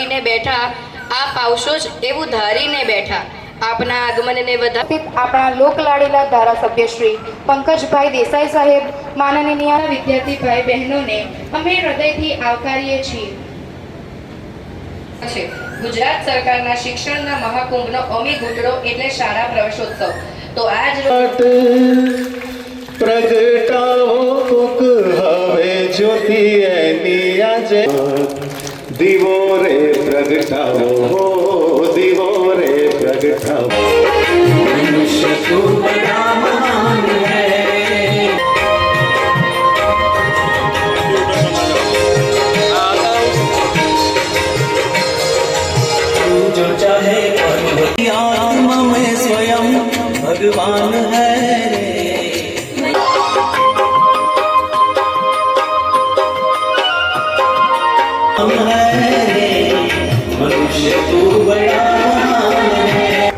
આવીને બેઠા, આપ આવશો જ એવું ધારીને બેઠા. આપના આગમનને વધાવી આપણા લોકલાડીલા ધારાસભ્ય શ્રી પંકજભાઈ દેસાઈ સાહેબ, માનનીય વિદ્યાર્થી ભાઈ બહેનોને અમે હૃદયથી આવકારીએ છીએ. ગુજરાત સરકારના શિક્ષણના મહાકુંભનો અમી ઘૂંટડો એટલે શાળા પ્રવેશોત્સવ. તો આજ પ્રગટાવો કોક હવે જ્યોતિ એની આજે દીવો રે પ્રગટાવો હો દીવો રે પ્રગટાવો. મનુષ્ય કો બડા મહાન હૈ. जो चाहे आत्मा में स्वयं भगवान है. मनुष्य को बड़ा है.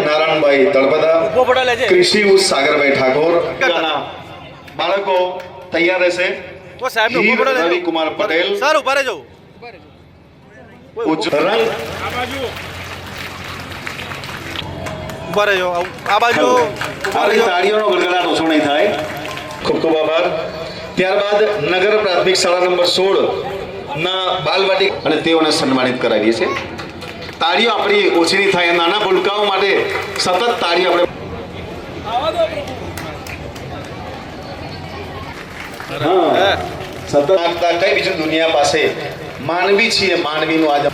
नारायणभाई तळपदा, कृषि सागरभाई ठाकुर. बाळको तैयार રહેશે. રવિ કુમાર પટેલ સર ઉભા રહેજો. ઉજ્જવલ આ બાજુ ઉભા રહેજો. આ બાજુ તાળીઓનો ગડગડાટ ઓછો નહીં થાય. ખૂબ ખૂબ આભાર. ત્યારબાદ નગર પ્રાથમિક શાળા નંબર 16 ના બાલવાટિક અને તેઓને સન્માનિત કરાવીએ છીએ. તાળીઓ આપણી ઓછી નહીં થાય. નાના ભૂલકાઓ માટે સતત તાળીઓ આપણે સતત કઈ બીજી દુનિયા પાસે માનવી છીએ. માનવીનું આજ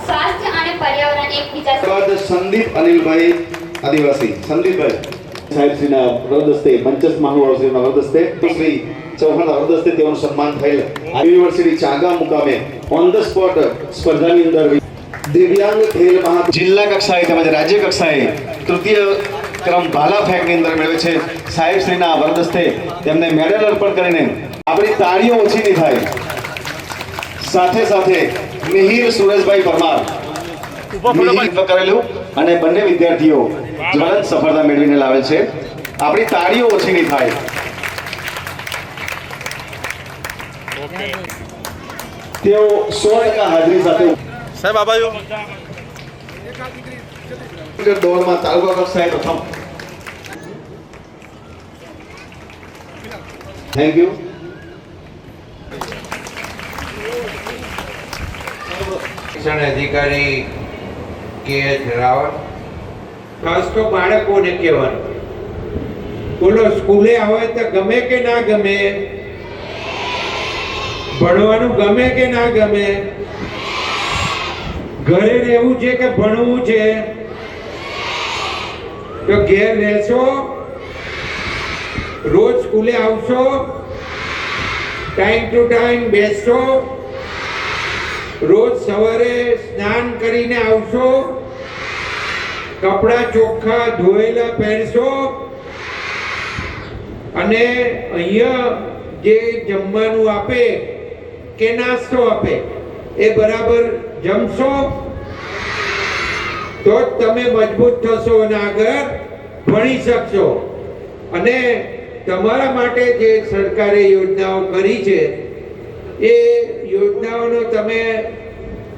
સ્વાસ્થ્ય અને પર્યાવરણ એકબીજા. સંદીપ અનિલભાઈ આદિવાસી. સંદીપભાઈ સાહેબશ્રીના વરદસ્તે, મંચસ્થ મહાનુભાવશ્રીના વરદસ્તે, શ્રી ચૌહાણના વરદસ્તે તેઓનું સન્માન થયેલ. યુનિવર્સિટી ચાંગા મુકામે ઓન ધ સ્પોટ સ્પર્ધાની અંદર દિવ્યાંગ ખેલ મહા જિલ્લા કક્ષાએ તેમજ રાજ્ય કક્ષાએ તૃતીય ક્રમ ભાલા ફેંકની અંદર મેળવે છે. સાહેબશ્રીના વરદસ્તે તેમને મેડલ અર્પણ કરીને આપણી તાળીઓ ઓછી નહીં થાય. સાથે સાથે મિહિર સુરેશભાઈ પરમાર કરેલું અને બંને વિદ્યાર્થીઓ જ્વલંત સફળતા મેળવીને લાવે છે. આપણી તાળીઓ ઓછી નહીં થાય. તેઓ 100% હાજરી સાથે સાહેબ આ બાજુ દોડમાં તાલુકા કક્ષાએ પ્રથમ. Thank you. શિક્ષણ અધિકારી કે.એચ. રાવત. ખાસ તો બાળકોને કહેવાનું, બોલો સ્કૂલે આવે તો ગમે કે ના ગમે, ભણવાનું ગમે કે ના ગમે, ઘરે રહેવું છે કે ભણવું છે, તો ઘેર રહેશો, રોજ સ્કૂલે આવશો, ટાઈમ ટુ ટાઈમ બેસશો, રોજ સવારે સ્નાન કરીને આવશો, કપડાં ચોખ્ખા ધોયેલા પહેરશો અને અહીંયા જે જમવાનું આપે કે નાસ્તો આપે એ બરાબર જમશો તો જ તમે મજબૂત થશો અને આગળ ભણી શકશો. અને તમારા માટે જે સરકારે યોજનાઓ કરી છે એ યોજનાઓનો તમે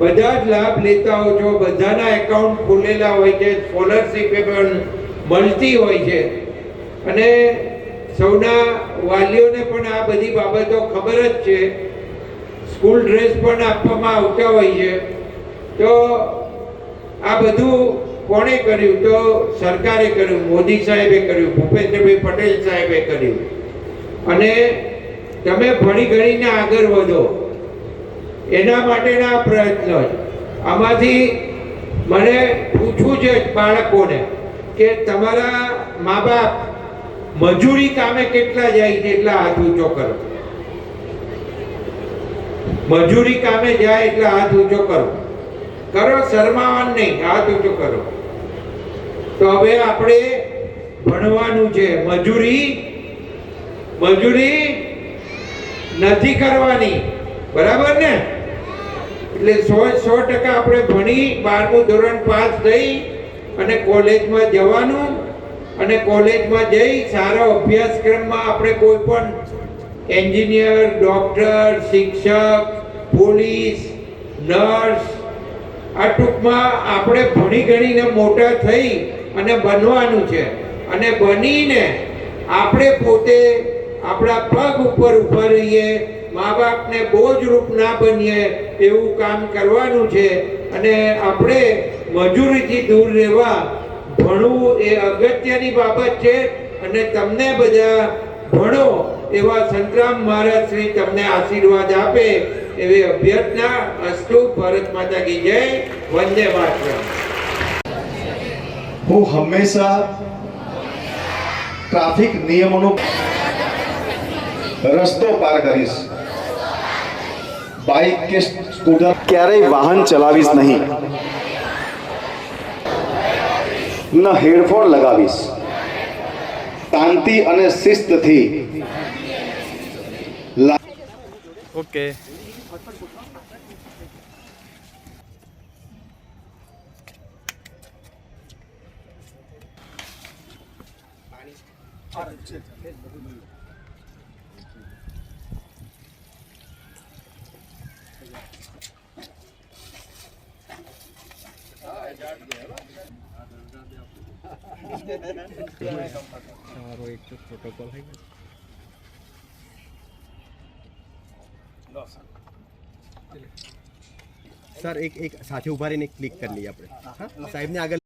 બધા જ લાભ લેતા હો છો. બધાના એકાઉન્ટ ખોલેલા હોય છે, સ્કોલરશીપ પણ મળતી હોય છે અને સૌના વાલીઓને પણ આ બધી બાબતો ખબર જ છે. સ્કૂલ ડ્રેસ પણ આપવામાં આવતા હોય છે. તો આ બધું કોણે કર્યું? તો સરકારે કર્યું, મોદી સાહેબે કર્યું, ભૂપેન્દ્રભાઈ પટેલ સાહેબે કર્યું. અને તમે ભણી ગણીને આગળ વધો એના માટેના પ્રયત્નો. આમાંથી મને પૂછવું છે બાળકોને કે તમારા મા બાપ મજૂરી કામે કેટલા જાય છે? એટલા હાથ ઊંચો કરો. મજૂરી કામે જાય એટલા હાથ ઊંચો કરો. કરો, શરમાવાનું નહીં, હાથ ઊંચો કરો. તો હવે આપણે ભણવાનું છે. મજૂરી નથી કરવાની, બરાબર ને? એટલે 100% આપણે ભણી 12મું ધોરણ પાસ થઈ અને કોલેજમાં જવાનું અને કોલેજમાં જઈ સારા અભ્યાસક્રમમાં આપણે કોઈ પણ એન્જિનિયર, ડોક્ટર, શિક્ષક, પોલીસ, નર્સ, આ ટૂંકમાં આપણે ભણી ગણીને મોટા થઈ અને બનવાનું છે. અને બનીને આપણે પોતે આપણા પગ ઉપર ઊભા રહીએ, મા બાપને બોજરૂપ ના બનીએ એવું કામ કરવાનું છે. અને આપણે મજૂરીથી દૂર રહેવા ભણવું એ અગત્યની બાબત છે. અને તમને બધા ભણો એવા સંતરામ મહારાજ શ્રી તમને આશીર્વાદ આપે એવી અભ્યર્થના. અસ્તુ. ભારત માતા કી જય. વંદે માતરમ. હું હંમેશા ટ્રાફિક નિયમોનો રસ્તો પાર કરીશ. બાઇક કે સ્કૂટર ક્યારેય વાહન ચલાવીશ નહીં. ન હેડફોન લગાવીશ. શાંતિ અને શિસ્તથી ઓકે. સારો એક પ્રોટોકોલ है सर एक एक साथे उभा रहीने क्लिक कर लिया આપણે. હા સાહેબને આગળ